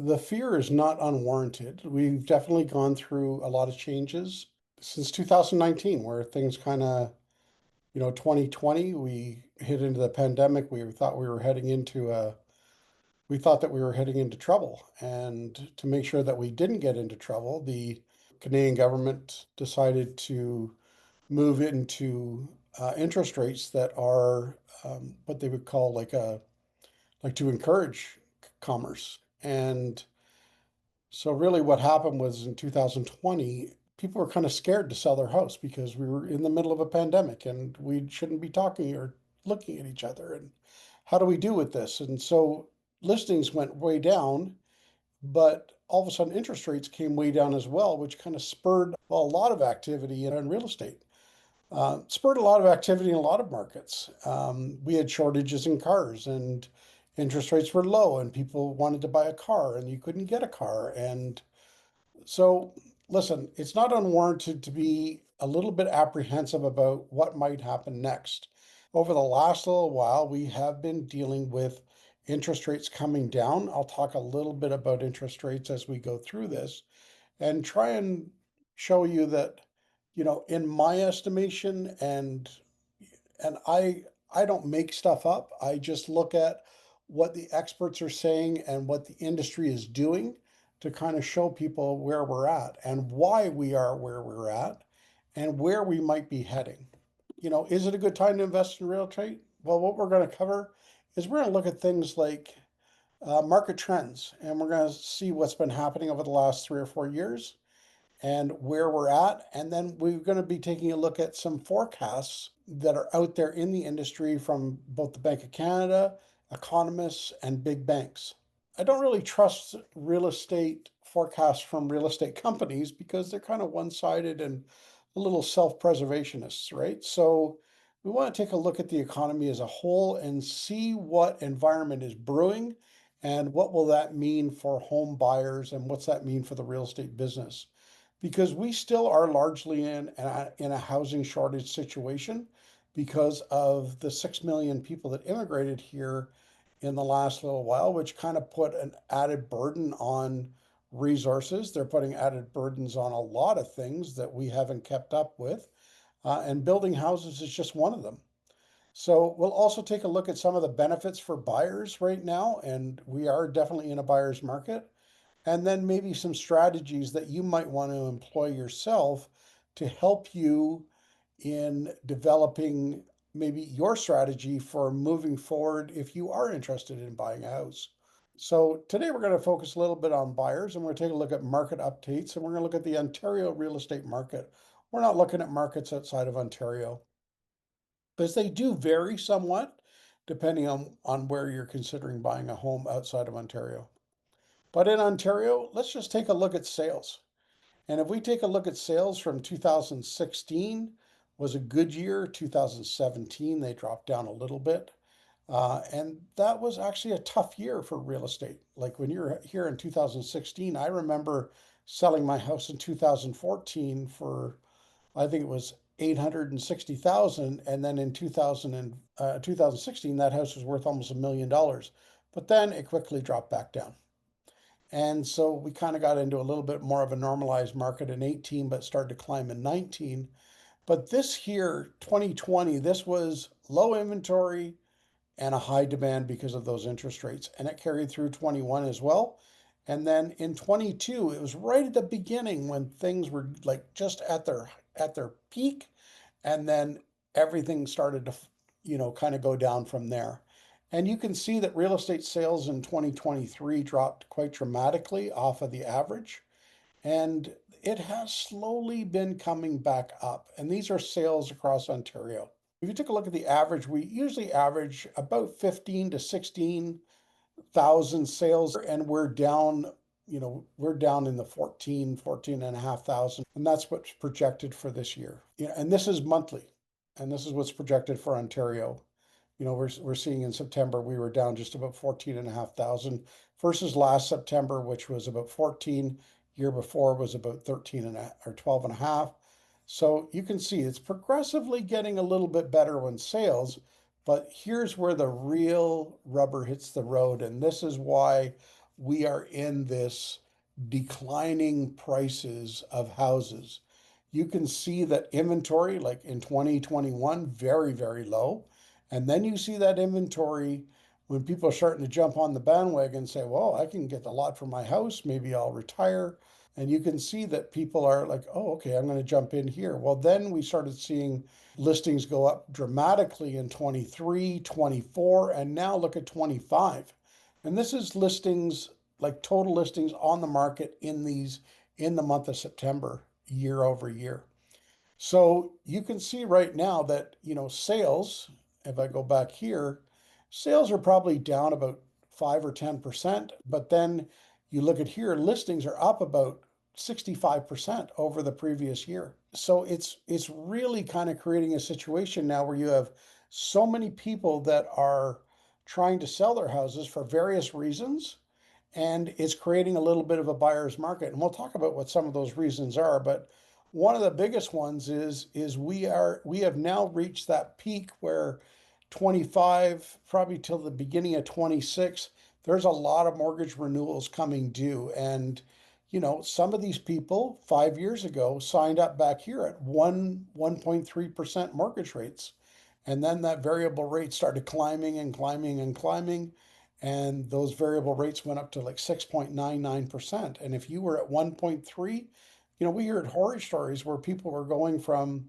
the fear is not unwarranted. We've definitely gone through a lot of changes since 2019, where things kind of, 2020, we hit into the pandemic. We thought that we were heading into trouble. And to make sure that we didn't get into trouble, the Canadian government decided to move into interest rates that are what they would call like to encourage commerce. And so really what happened was in 2020, people were kind of scared to sell their house because we were in the middle of a pandemic and we shouldn't be talking or looking at each other. And how do we do with this? And so listings went way down, but all of a sudden interest rates came way down as well, which kind of spurred a lot of activity in real estate. Spurred a lot of activity in a lot of markets. We had shortages in cars and interest rates were low and people wanted to buy a car and you couldn't get a car. And so, listen, it's not unwarranted to be a little bit apprehensive about what might happen next. Over the last little while, we have been dealing with interest rates coming down. I'll talk a little bit about interest rates as we go through this and try and show you that, in my estimation, and I don't make stuff up. I just look at what the experts are saying and what the industry is doing to kind of show people where we're at and why we are where we're at and where we might be heading. Is it a good time to invest in real estate? Well, what we're going to cover is we're going to look at things like market trends, and we're going to see what's been happening over the last 3 or 4 years and where we're at. And then we're going to be taking a look at some forecasts that are out there in the industry from both the Bank of Canada, economists, and big banks. I don't really trust real estate forecasts from real estate companies because they're kind of one-sided and a little self-preservationists, right? So we want to take a look at the economy as a whole and see what environment is brewing and what will that mean for home buyers and what's that mean for the real estate business, because we still are largely in a housing shortage situation because of the 6 million people that immigrated here in the last little while, which kind of put an added burden on resources. They're putting added burdens on a lot of things that we haven't kept up with, and building houses is just one of them. So we'll also take a look at some of the benefits for buyers right now, and we are definitely in a buyer's market, and then maybe some strategies that you might want to employ yourself to help you in developing maybe your strategy for moving forward if you are interested in buying a house. So today we're going to focus a little bit on buyers, and we're going to take a look at market updates, and we're going to look at the Ontario real estate market. We're not looking at markets outside of Ontario because they do vary somewhat depending on where you're considering buying a home outside of Ontario. But in Ontario, let's just take a look at sales. And if we take a look at sales from 2016 was a good year. 2017, they dropped down a little bit. And that was actually a tough year for real estate. Like when you're here in 2016, I remember selling my house in 2014 for, I think it was 860,000. And then in 2016, that house was worth almost $1 million. But then it quickly dropped back down. And so we kind of got into a little bit more of a normalized market in 18, but started to climb in 19. But this year, 2020, this was low inventory and a high demand because of those interest rates. And it carried through 21 as well. And then in 22, it was right at the beginning when things were like just at their peak. And then everything started to, kind of go down from there. And you can see that real estate sales in 2023 dropped quite dramatically off of the average. And it has slowly been coming back up. And these are sales across Ontario. If you took a look at the average, we usually average about 15 to 16,000 sales, and we're down in the 14 and a half thousand. And that's what's projected for this year. And this is monthly. And this is what's projected for Ontario. We're seeing in September, we were down just about 14,500 versus last September, which was about 14. Year before was about 13 and a, or 12 and a half. So you can see it's progressively getting a little bit better on sales, but here's where the real rubber hits the road. And this is why we are in this declining prices of houses. You can see that inventory, like in 2021, very, very low. And then you see that inventory when people are starting to jump on the bandwagon and say, well, I can get the lot for my house, maybe I'll retire. And you can see that people are like, oh, okay, I'm going to jump in here. Well, then we started seeing listings go up dramatically in 23, 24, and now look at 25. And this is listings, like total listings on the market in the month of September, year over year. So you can see right now that, sales, if I go back here, sales are probably down about 5 or 10%, but then you look at here, listings are up about 65% over the previous year. So it's really kind of creating a situation now where you have so many people that are trying to sell their houses for various reasons, and it's creating a little bit of a buyer's market. And we'll talk about what some of those reasons are, but one of the biggest ones is we have now reached that peak where 25, probably till the beginning of 26, there's a lot of mortgage renewals coming due. And some of these people 5 years ago signed up back here at 1.3% mortgage rates. And then that variable rate started climbing and climbing and climbing. And those variable rates went up to like 6.99%. And if you were at 1.3, we heard horror stories where people were going from,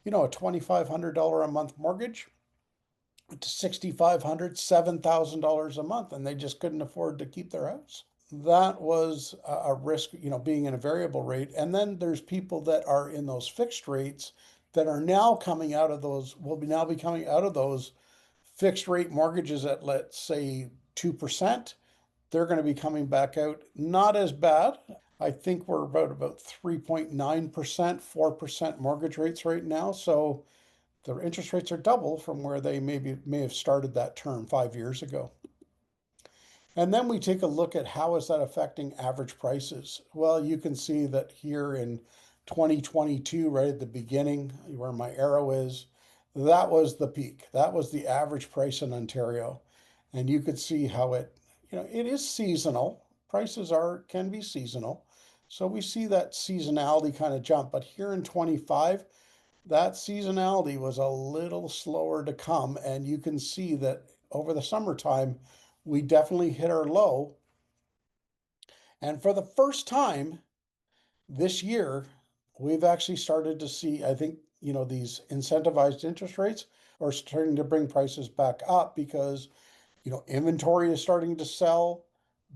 a $2,500 a month mortgage to 6,500, $7,000 a month, and they just couldn't afford to keep their house. That was a risk, being in a variable rate. And then there's people that are in those fixed rates that are now coming out of those, will be now be coming out of those fixed rate mortgages at, let's say, 2%. They're going to be coming back out not as bad. I think we're about 3.9%, 4% mortgage rates right now. So the interest rates are double from where they may have started that term 5 years ago. And then we take a look at how is that affecting average prices. Well, you can see that here in 2022, right at the beginning, where my arrow is, that was the peak. That was the average price in Ontario. And you could see how it is seasonal. Prices can be seasonal. So we see that seasonality kind of jump. But here in 25, that seasonality was a little slower to come. And you can see that over the summertime, we definitely hit our low. And for the first time this year, we've actually started to see, I think, these incentivized interest rates are starting to bring prices back up because, inventory is starting to sell.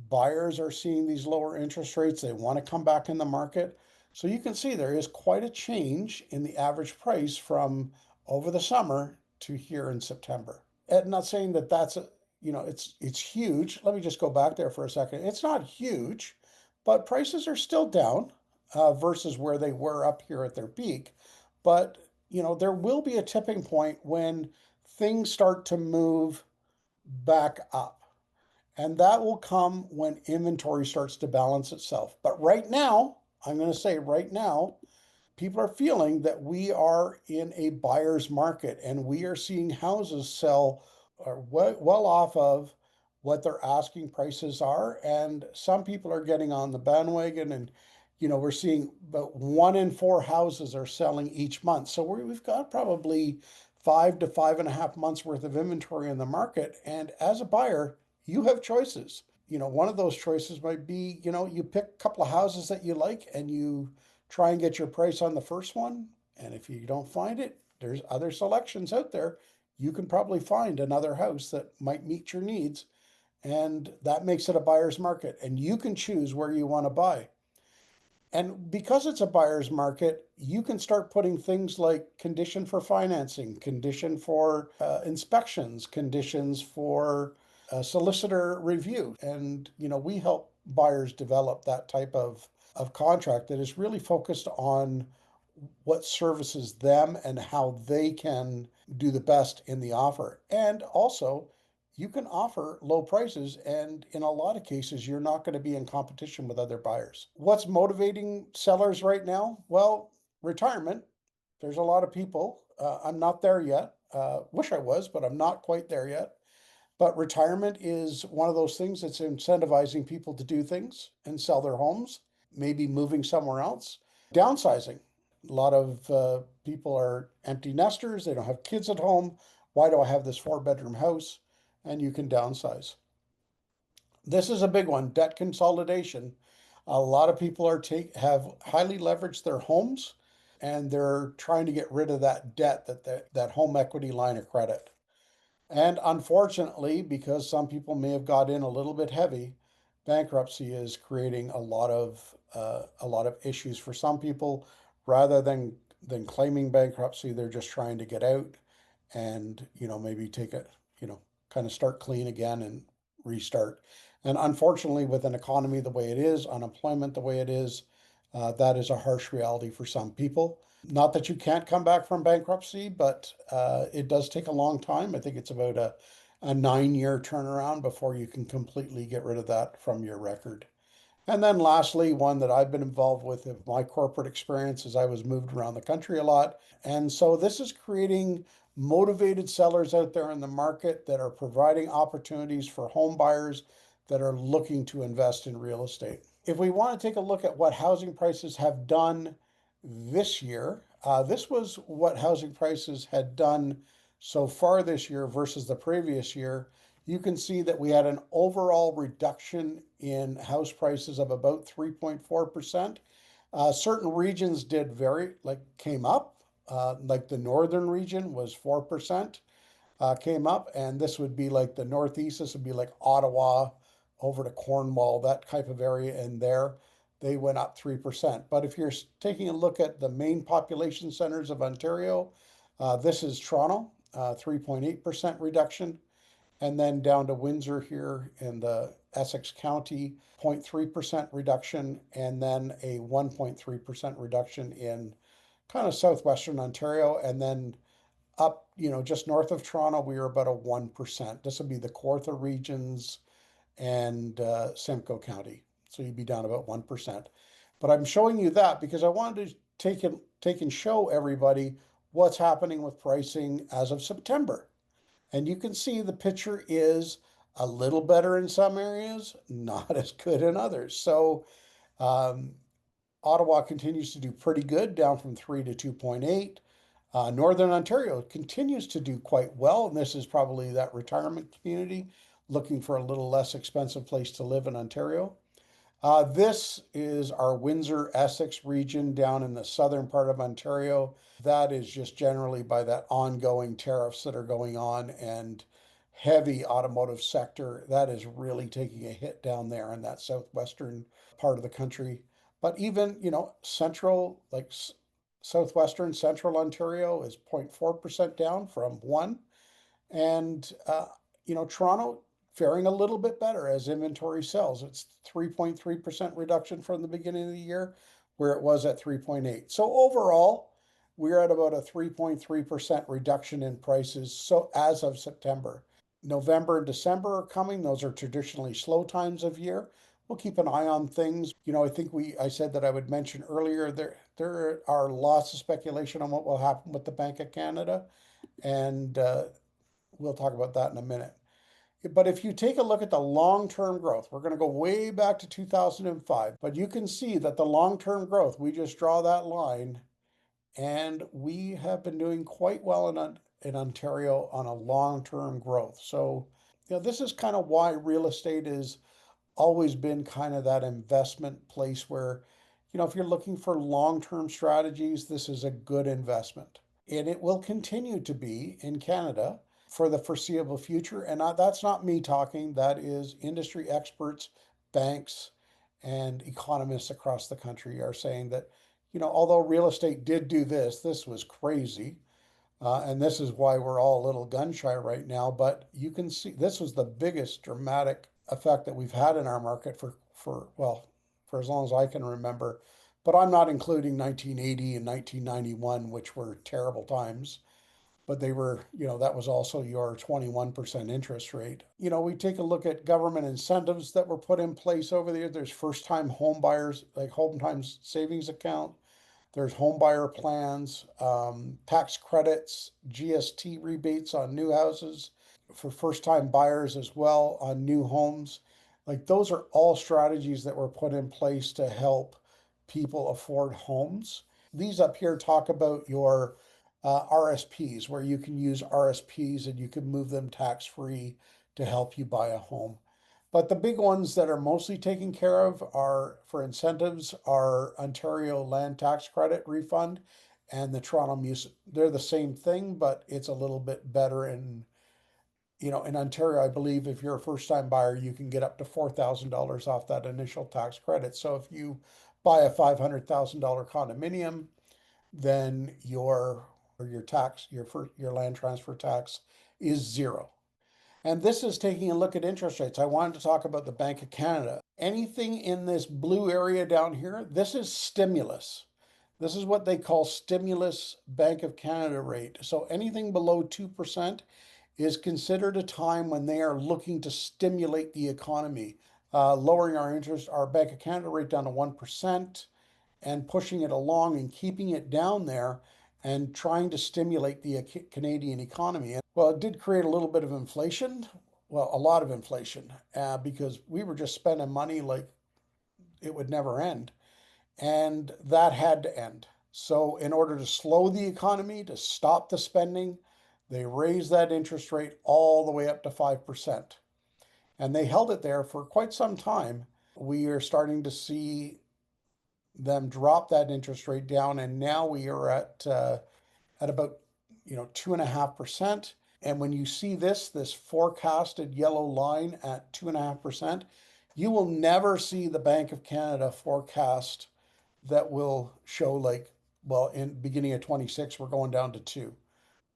Buyers are seeing these lower interest rates. They want to come back in the market. So you can see there is quite a change in the average price from over the summer to here in September. And not saying that it's huge. Let me just go back there for a second. It's not huge, but prices are still down versus where they were up here at their peak. But there will be a tipping point when things start to move back up. And that will come when inventory starts to balance itself. But right now, I'm going to say right now, people are feeling that we are in a buyer's market and we are seeing houses sell well off of what their asking prices are. And some people are getting on the bandwagon, and we're seeing about 1 in 4 houses are selling each month. So we've got probably 5 to 5.5 months worth of inventory in the market. And as a buyer, you have choices. One of those choices might be, you pick a couple of houses that you like and you try and get your price on the first one. And if you don't find it, there's other selections out there. You can probably find another house that might meet your needs. And that makes it a buyer's market. And you can choose where you want to buy. And because it's a buyer's market, you can start putting things like condition for financing, condition for inspections, conditions for solicitor review. And, we help buyers develop that type of contract that is really focused on what services them and how they can do the best in the offer. And also, you can offer low prices, and in a lot of cases, you're not going to be in competition with other buyers. What's motivating sellers right now? Well, retirement. There's a lot of people. I'm not there yet. Wish I was, but I'm not quite there yet. But retirement is one of those things that's incentivizing people to do things and sell their homes, maybe moving somewhere else. Downsizing. A lot of people are empty nesters, they don't have kids at home. Why do I have this four-bedroom house? And you can downsize. This is a big one, debt consolidation. A lot of people have highly leveraged their homes and they're trying to get rid of that debt, that home equity line of credit. And unfortunately, because some people may have got in a little bit heavy, bankruptcy is creating a lot of issues for some people. Rather than claiming bankruptcy, they're just trying to get out and maybe take it, kind of start clean again and restart. And unfortunately, with an economy the way it is, unemployment the way it is, that is a harsh reality for some people. Not that you can't come back from bankruptcy, but it does take a long time. I think it's about a 9 year turnaround before you can completely get rid of that from your record. And then lastly, one that I've been involved with in my corporate experience is I was moved around the country a lot. And so this is creating motivated sellers out there in the market that are providing opportunities for home buyers that are looking to invest in real estate. If we want to take a look at what housing prices have done this year, this was what housing prices had done so far this year versus the previous year. You can see that we had an overall reduction in house prices of about 3.4%. Certain regions did came up, like the northern region was 4%, came up, and this would be like the Northeast. This would be like Ottawa over to Cornwall, that type of area. And there, they went up 3%. But if you're taking a look at the main population centers of Ontario, this is Toronto, 3.8% reduction. And then down to Windsor here in the Essex County, 0.3% reduction, and then a 1.3% reduction in kind of southwestern Ontario. And then up, just north of Toronto, we are about a 1%. This would be the Kawartha regions and Simcoe County. So you'd be down about 1%. But I'm showing you that because I wanted to take and show everybody what's happening with pricing as of September. And you can see the picture is a little better in some areas, not as good in others. So um, Ottawa continues to do pretty good, down from 3 to 2.8. Northern Ontario continues to do quite well, and this is probably that retirement community looking for a little less expensive place to live in Ontario. This is our Windsor Essex region down in the southern part of Ontario. That is just generally by that ongoing tariffs that are going on and heavy automotive sector. That is really taking a hit down there in that southwestern part of the country. But even, central, like southwestern central Ontario is 0.4% down from 1. And, Toronto faring a little bit better as inventory sells. It's 3.3% reduction from the beginning of the year, where it was at 3.8. So overall, we're at about a 3.3% reduction in prices. So as of September, November and December are coming. Those are traditionally slow times of year. We'll keep an eye on things. I think I said that I would mention earlier, there are lots of speculation on what will happen with the Bank of Canada. And we'll talk about that in a minute. But if you take a look at the long-term growth, we're going to go way back to 2005, but you can see that the long-term growth, we just draw that line, and we have been doing quite well in Ontario on a long-term growth. So, this is kind of why real estate has always been kind of that investment place where, if you're looking for long-term strategies, this is a good investment. And it will continue to be in Canada for the foreseeable future. And that's not me talking, that is industry experts, banks, and economists across the country are saying that, although real estate did do this, this was crazy. And this is why we're all a little gun shy right now. But you can see this was the biggest dramatic effect that we've had in our market for as long as I can remember. But I'm not including 1980 and 1991, which were terrible times. But they were, that was also your 21% interest rate. We take a look at government incentives that were put in place over there. There's first time home buyers, like home time savings account. There's home buyer plans, tax credits, GST rebates on new houses. for first time buyers as well on new homes. Like those are all strategies that were put in place to help people afford homes. These up here talk about your RSPs, where you can use RSPs and you can move them tax free to help you buy a home. But the big ones that are mostly taken care of are for incentives are Ontario land tax credit refund and the Toronto Muse. They're the same thing, but it's a little bit better in Ontario, I believe if you're a first time buyer, you can get up to $4,000 off that initial tax credit. So if you buy a $500,000 condominium, then your land transfer tax is zero. And this is taking a look at interest rates. I wanted to talk about the Bank of Canada. Anything in this blue area down here, this is stimulus. This is what they call stimulus Bank of Canada rate. So anything below 2% is considered a time when they are looking to stimulate the economy, lowering our Bank of Canada rate down to 1% and pushing it along and keeping it down there and trying to stimulate the Canadian economy. Well, it did create a little bit of inflation. Well, a lot of inflation because we were just spending money like it would never end. And that had to end. So, in order to slow the economy, to stop the spending, they raised that interest rate all the way up to 5%. And they held it there for quite some time. We are starting to see them drop that interest rate down, and now we are at about 2.5%. And when you see this forecasted yellow line at 2.5%, you will never see the Bank of Canada forecast that will show like, well, in beginning of 26, we're going down to 2.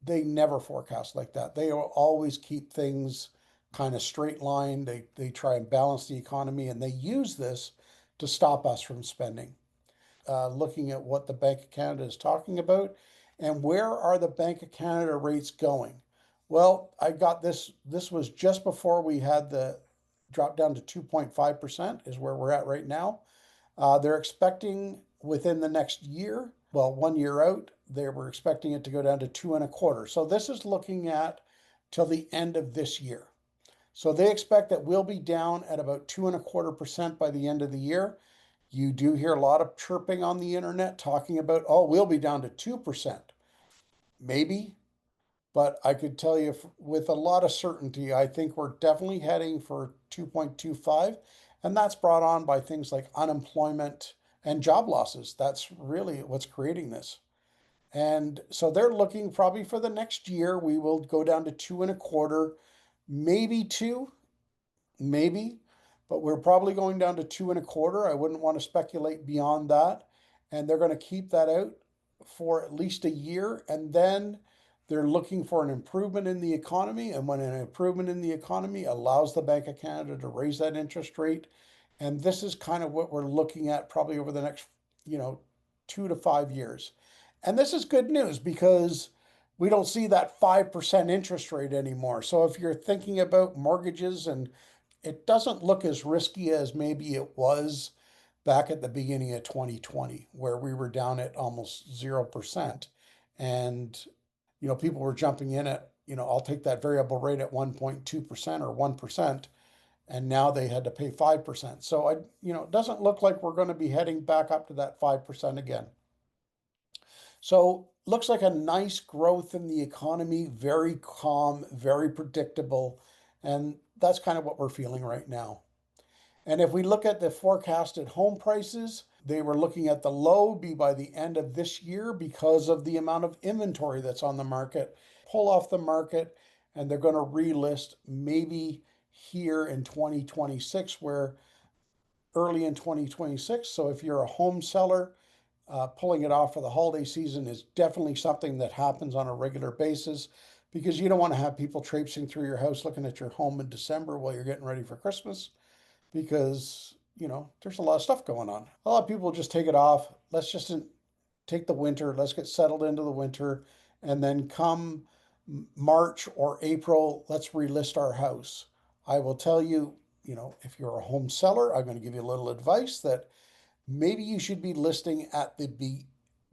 They never forecast like that. They always keep things kind of straight line. They try and balance the economy, and they use this to stop us from spending. Looking at what the Bank of Canada is talking about and where are the Bank of Canada rates going. Well, I got this. This was just before we had the drop down to 2.5% is where we're at right now. They're expecting within the next year, well, 1 year out, they were expecting it to go down to 2.25. So this is looking at till the end of this year. So they expect that we'll be down at about 2.25% by the end of the year. You do hear a lot of chirping on the internet talking about, oh, we'll be down to 2%. Maybe, but I could tell you with a lot of certainty, I think we're definitely heading for 2.25. And that's brought on by things like unemployment and job losses. That's really what's creating this. And so they're looking probably for the next year, we will go down to 2.25, maybe 2, maybe, but we're probably going down to 2.25. I wouldn't want to speculate beyond that. And they're going to keep that out for at least a year. And then they're looking for an improvement in the economy. And when an improvement in the economy allows the Bank of Canada to raise that interest rate, and this is kind of what we're looking at probably over the next, 2 to 5 years. And this is good news because we don't see that 5% interest rate anymore. So if you're thinking about mortgages, and it doesn't look as risky as maybe it was back at the beginning of 2020, where we were down at almost 0%. And, people were jumping in at, I'll take that variable rate at 1.2% or 1%. And now they had to pay 5%. So it doesn't look like we're going to be heading back up to that 5% again. So looks like a nice growth in the economy, very calm, very predictable. And that's kind of what we're feeling right now. And if we look at the forecasted home prices, they were looking at the low be by the end of this year because of the amount of inventory that's on the market, pull off the market, and they're going to relist maybe here in 2026, where early in 2026. So if you're a home seller, pulling it off for the holiday season is definitely something that happens on a regular basis because you don't want to have people traipsing through your house looking at your home in December while you're getting ready for Christmas because, there's a lot of stuff going on. A lot of people just take it off. Let's just take the winter, let's get settled into the winter, and then come March or April, let's relist our house. I will tell you, if you're a home seller, I'm going to give you a little advice that maybe you should be listing at the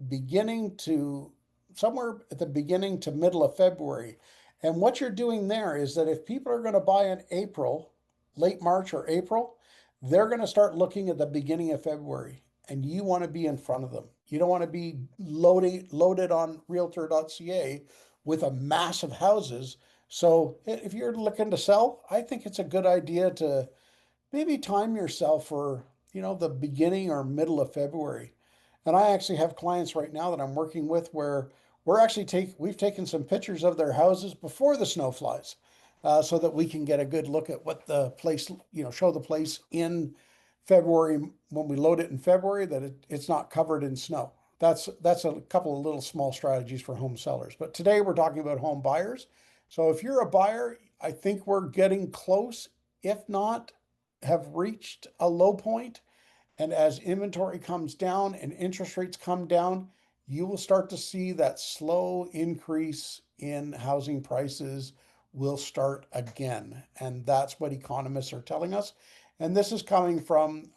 beginning to somewhere at the beginning to middle of February And what you're doing there is that if people are going to buy in April, late March or April, they're going to start looking at the beginning of February, and you want to be in front of them. You don't want to be loaded on Realtor.ca with a mass of houses. So if you're looking to sell, I think it's a good idea to maybe time yourself for, the beginning or middle of February. And I actually have clients right now that I'm working with where we've taken some pictures of their houses before the snow flies, so that we can get a good look at what the place, show the place in February when we load it in February that it's not covered in snow. That's a couple of little small strategies for home sellers. But today we're talking about home buyers. So if you're a buyer, I think we're getting close, if not have reached a low point. And as inventory comes down and interest rates come down, you will start to see that slow increase in housing prices will start again. And that's what economists are telling us. And this is coming from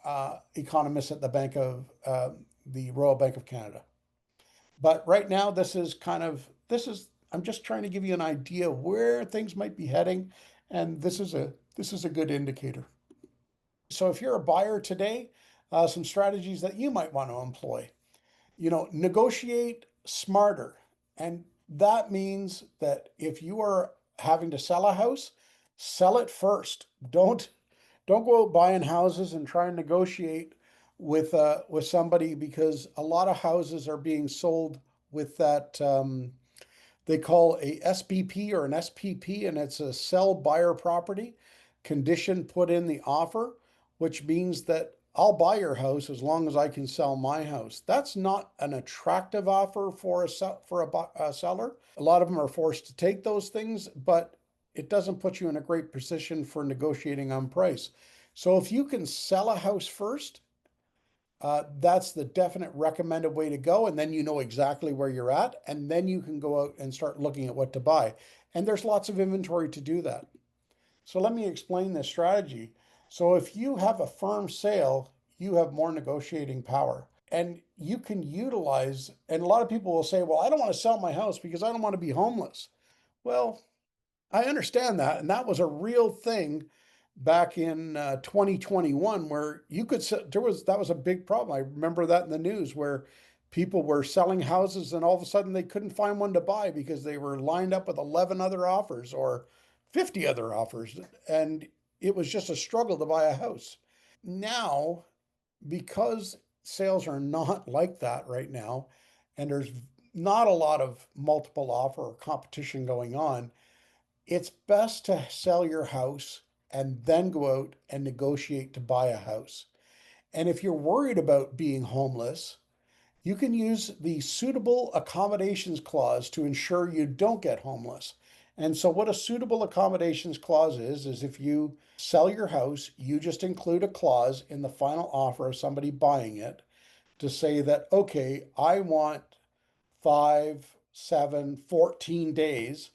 economists at the Royal Bank of Canada. But right now, I'm just trying to give you an idea of where things might be heading. And this is a good indicator. So if you're a buyer today, some strategies that you might want to employ. Negotiate smarter. And that means that if you are having to sell a house, sell it first. Don't go out buying houses and try and negotiate with somebody, because a lot of houses are being sold with that they call a SBP or an SPP, and it's a sell buyer property condition put in the offer, which means that I'll buy your house as long as I can sell my house. That's not an attractive offer for a seller. A lot of them are forced to take those things, but it doesn't put you in a great position for negotiating on price. So if you can sell a house first, that's the definite recommended way to go. And then you know exactly where you're at. And then you can go out and start looking at what to buy. And there's lots of inventory to do that. So let me explain this strategy. So if you have a firm sale, you have more negotiating power. And you can utilize, and a lot of people will say, well, I don't want to sell my house because I don't want to be homeless. Well, I understand that, and that was a real thing back in 2021, where you could there was that was a big problem. I remember that in the news where people were selling houses and all of a sudden they couldn't find one to buy because they were lined up with 11 other offers or 50 other offers, and it was just a struggle to buy a house. Now, because sales are not like that right now, and there's not a lot of multiple offer or competition going on, it's best to sell your house and then go out and negotiate to buy a house. And if you're worried about being homeless, you can use the suitable accommodations clause to ensure you don't get homeless. And so, what a suitable accommodations clause is if you sell your house, you just include a clause in the final offer of somebody buying it to say that, okay, I want 5, 7, 14 days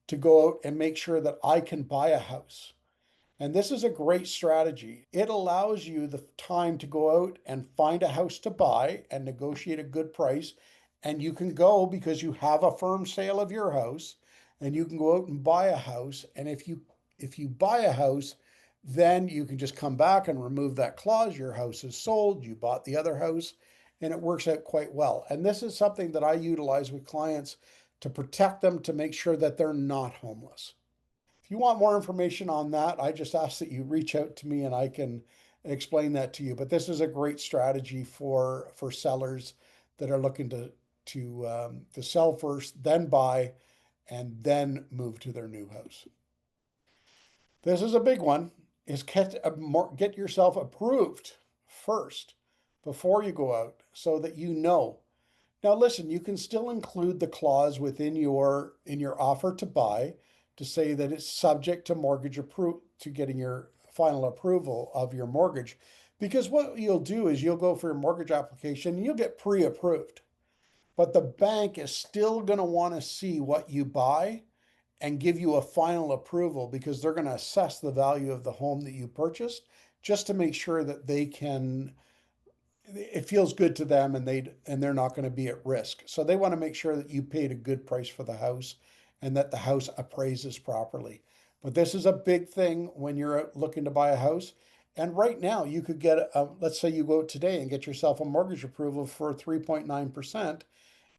to go out and make sure that I can buy a house. And this is a great strategy. It allows you the time to go out and find a house to buy and negotiate a good price. And you can go because you have a firm sale of your house, and you can go out and buy a house. And if you buy a house, then you can just come back and remove that clause. Your house is sold, you bought the other house, and it works out quite well. And this is something that I utilize with clients to protect them, to make sure that they're not homeless. If you want more information on that, I just ask that you reach out to me and I can explain that to you. But this is a great strategy for sellers that are looking to sell first, then buy, and then move to their new house. This is a big one: is get yourself approved first before you go out, so that you know. Now, listen, you can still include the clause within your offer to buy to say that it's subject to mortgage approval, to getting your final approval of your mortgage. Because what you'll do is you'll go for your mortgage application and you'll get pre-approved. But the bank is still going to want to see what you buy and give you a final approval, because they're going to assess the value of the home that you purchased, just to make sure that it feels good to them, and they're not going to be at risk. So they want to make sure that you paid a good price for the house and that the house appraises properly. But this is a big thing when you're out looking to buy a house. And right now, you could get let's say you go out today and get yourself a mortgage approval for 3.9%.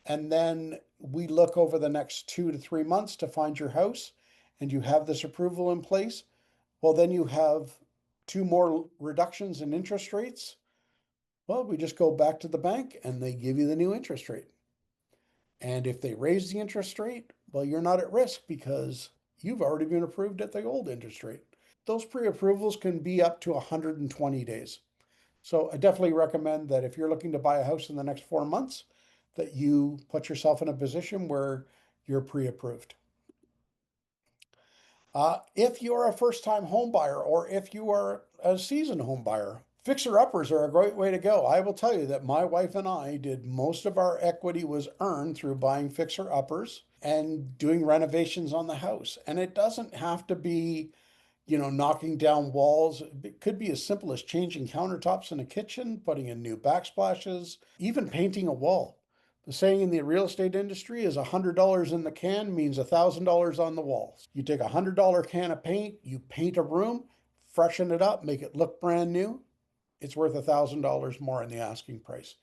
And then we look over the next 2 to 3 months to find your house, and you have this approval in place. Well, then you have two more reductions in interest rates. Well, we just go back to the bank and they give you the new interest rate. And if they raise the interest rate, well, you're not at risk because you've already been approved at the old interest rate. Those pre-approvals can be up to 120 days. So I definitely recommend that if you're looking to buy a house in the next 4 months, that you put yourself in a position where you're pre-approved. If you're a first-time home buyer or if you are a seasoned home buyer, fixer-uppers are a great way to go. I will tell you that my wife and I did most of our equity was earned through buying fixer-uppers and doing renovations on the house. And it doesn't have to be, knocking down walls. It could be as simple as changing countertops in a kitchen, putting in new backsplashes, even painting a wall. The saying in the real estate industry is $100 in the can means $1,000 on the walls. You take $100 can of paint, you paint a room, freshen it up, make it look brand new. It's worth $1,000 more in the asking price.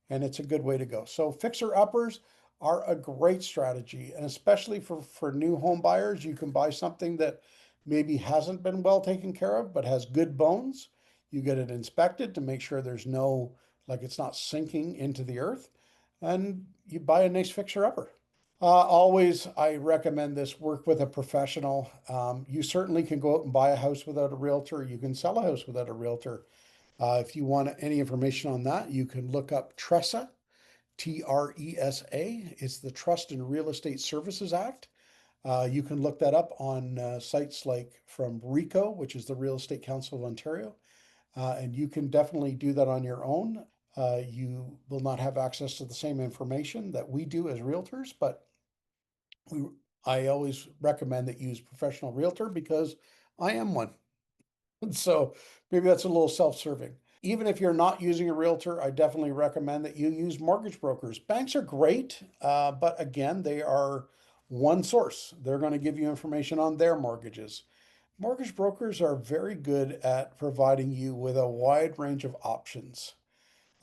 And it's a good way to go. So fixer uppers are a great strategy. And especially for new home buyers, you can buy something that maybe hasn't been well taken care of, but has good bones. You get it inspected to make sure there's no, like it's not sinking into the earth. And you buy a nice fixer upper. Always, I recommend this work with a professional. You certainly can go out and buy a house without a realtor. You can sell a house without a realtor. If you want any information on that, you can look up TRESA, TRESA. It's the Trust in Real Estate Services Act. You can look that up on sites like from RECO, which is the Real Estate Council of Ontario, and you can definitely do that on your own. You will not have access to the same information that we do as realtors, but we, I always recommend that you use professional realtor because I am one. So maybe that's a little self-serving. Even if you're not using a realtor, I definitely recommend that you use mortgage brokers. Banks are great, but again, they are one source. They're going to give you information on their mortgages. Mortgage brokers are very good at providing you with a wide range of options.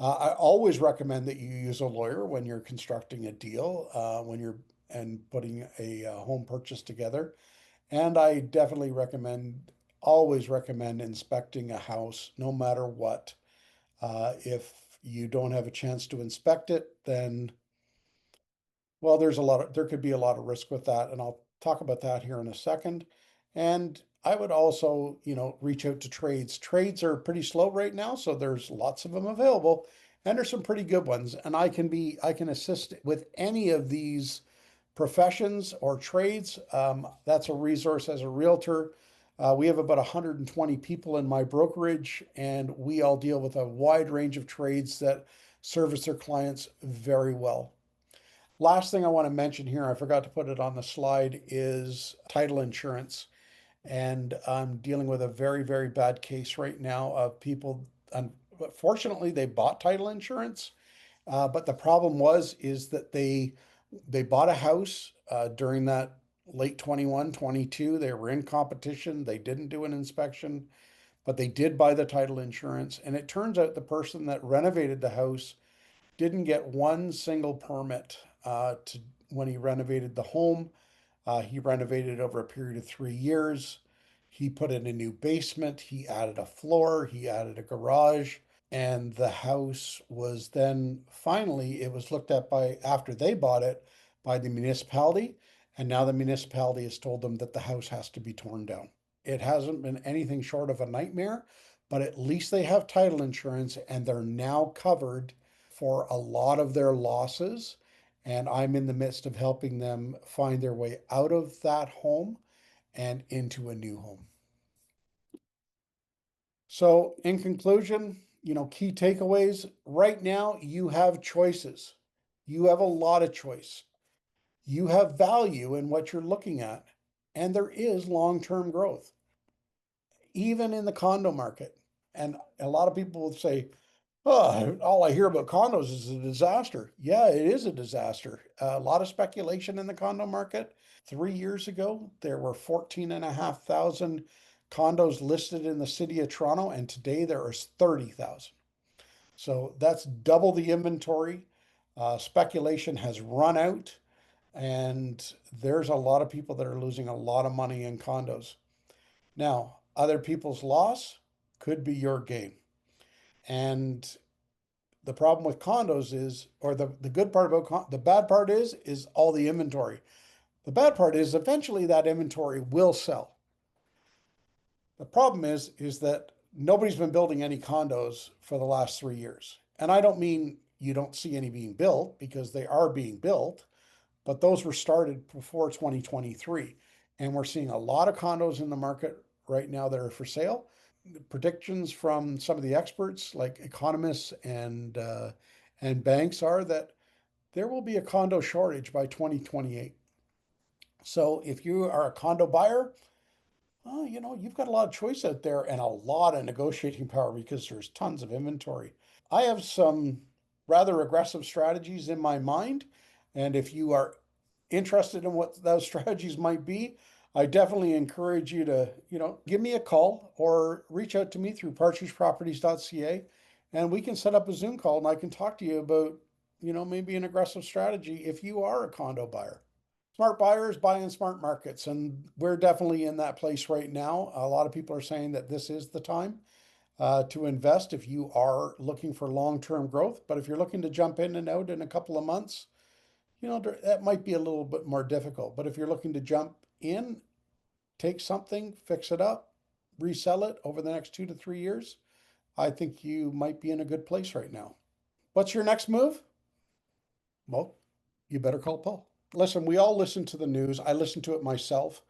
I always recommend that you use a lawyer when you're constructing a deal, when you're and putting a home purchase together. And I definitely always recommend inspecting a house no matter what. If you don't have a chance to inspect it, then, well, there could be a lot of risk with that. And I'll talk about that here in a second. And I would also, reach out to trades. Trades are pretty slow right now, so there's lots of them available. And there's some pretty good ones. And I can assist with any of these professions or trades. That's a resource as a realtor. We have about 120 people in my brokerage, and we all deal with a wide range of trades that service their clients very well. Last thing I want to mention here, I forgot to put it on the slide, is title insurance. And I'm dealing with a very, very bad case right now of people, unfortunately, they bought title insurance, but the problem is that they bought a house during that late 21, 22. They were in competition. They didn't do an inspection, but they did buy the title insurance. And it turns out the person that renovated the house didn't get one single permit when he renovated the home. He renovated over a period of 3 years. He put in a new basement. He added a floor. He added a garage. And the house was then finally, it was looked at by, after they bought it, by the municipality. And now the municipality has told them that the house has to be torn down. It hasn't been anything short of a nightmare, but at least they have title insurance and they're now covered for a lot of their losses. And I'm in the midst of helping them find their way out of that home and into a new home. So, in conclusion, key takeaways right now, you have choices. You have a lot of choice. You have value in what you're looking at, and there is long term growth, even in the condo market. And a lot of people will say, Oh, all I hear about condos is a disaster. Yeah, it is a disaster. A lot of speculation in the condo market. 3 years ago, there were 14,500 condos listed in the city of Toronto, and today there is 30,000. So that's double the inventory. Speculation has run out, and there's a lot of people that are losing a lot of money in condos. Now, other people's loss could be your gain. And the problem with condos is, or the good part about the bad part is all the inventory. The bad part is eventually that inventory will sell. The problem is that nobody's been building any condos for the last 3 years. And I don't mean you don't see any being built because they are being built, but those were started before 2023. And we're seeing a lot of condos in the market right now that are for sale. Predictions from some of the experts, like economists and banks, are that there will be a condo shortage by 2028. So if you are a condo buyer, oh, you've got a lot of choice out there and a lot of negotiating power because there's tons of inventory. I have some rather aggressive strategies in my mind. And if you are interested in what those strategies might be, I definitely encourage you to, give me a call or reach out to me through partridgeproperties.ca, and we can set up a Zoom call and I can talk to you about, maybe an aggressive strategy if you are a condo buyer. Smart buyers buy in smart markets, and we're definitely in that place right now. A lot of people are saying that this is the time to invest if you are looking for long-term growth. But if you're looking to jump in and out in a couple of months, that might be a little bit more difficult. But if you're looking to jump in, take something, fix it up, resell it over the next 2 to 3 years, I think you might be in a good place right now. What's your next move? Well, you better call Paul. Listen, we all listen to the news. I listen to it myself.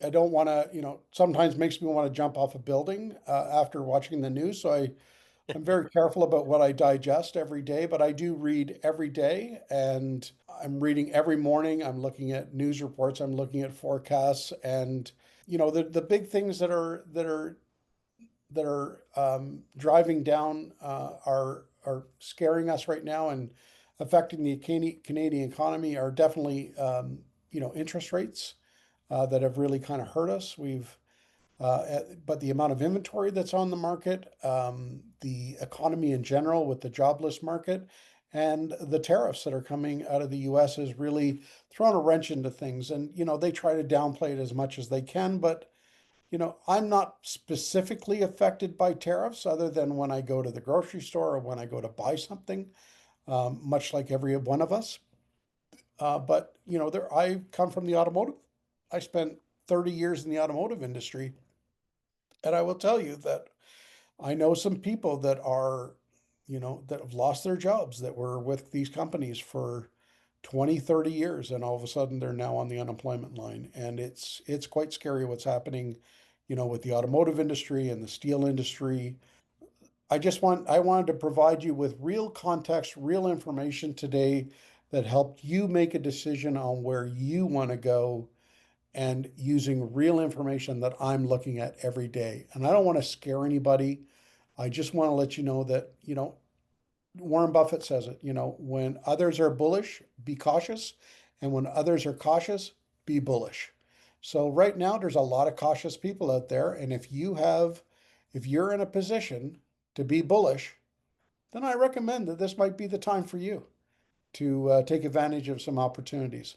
I don't want to, sometimes makes me want to jump off a building after watching the news. I'm very careful about what I digest every day, but I do read every day, and I'm reading every morning. I'm looking at news reports. I'm looking at forecasts, and the big things that are driving down are scaring us right now and affecting the Canadian economy are definitely interest rates that have really kind of hurt us. But the amount of inventory that's on the market, the economy in general with the jobless market, and the tariffs that are coming out of the U.S. has really thrown a wrench into things. And they try to downplay it as much as they can, but I'm not specifically affected by tariffs other than when I go to the grocery store or when I go to buy something, much like every one of us. But I come from the automotive. I spent 30 years in the automotive industry, and I will tell you that I know some people that that have lost their jobs that were with these companies for 20, 30 years, and all of a sudden they're now on the unemployment line. And it's quite scary what's happening, with the automotive industry and the steel industry. I wanted to provide you with real context, real information today that helped you make a decision on where you want to go, and using real information that I'm looking at every day. And I don't want to scare anybody. I just want to let you know that, Warren Buffett says it, when others are bullish, be cautious. And when others are cautious, be bullish. So right now there's a lot of cautious people out there. And if you're in a position to be bullish, then I recommend that this might be the time for you to take advantage of some opportunities.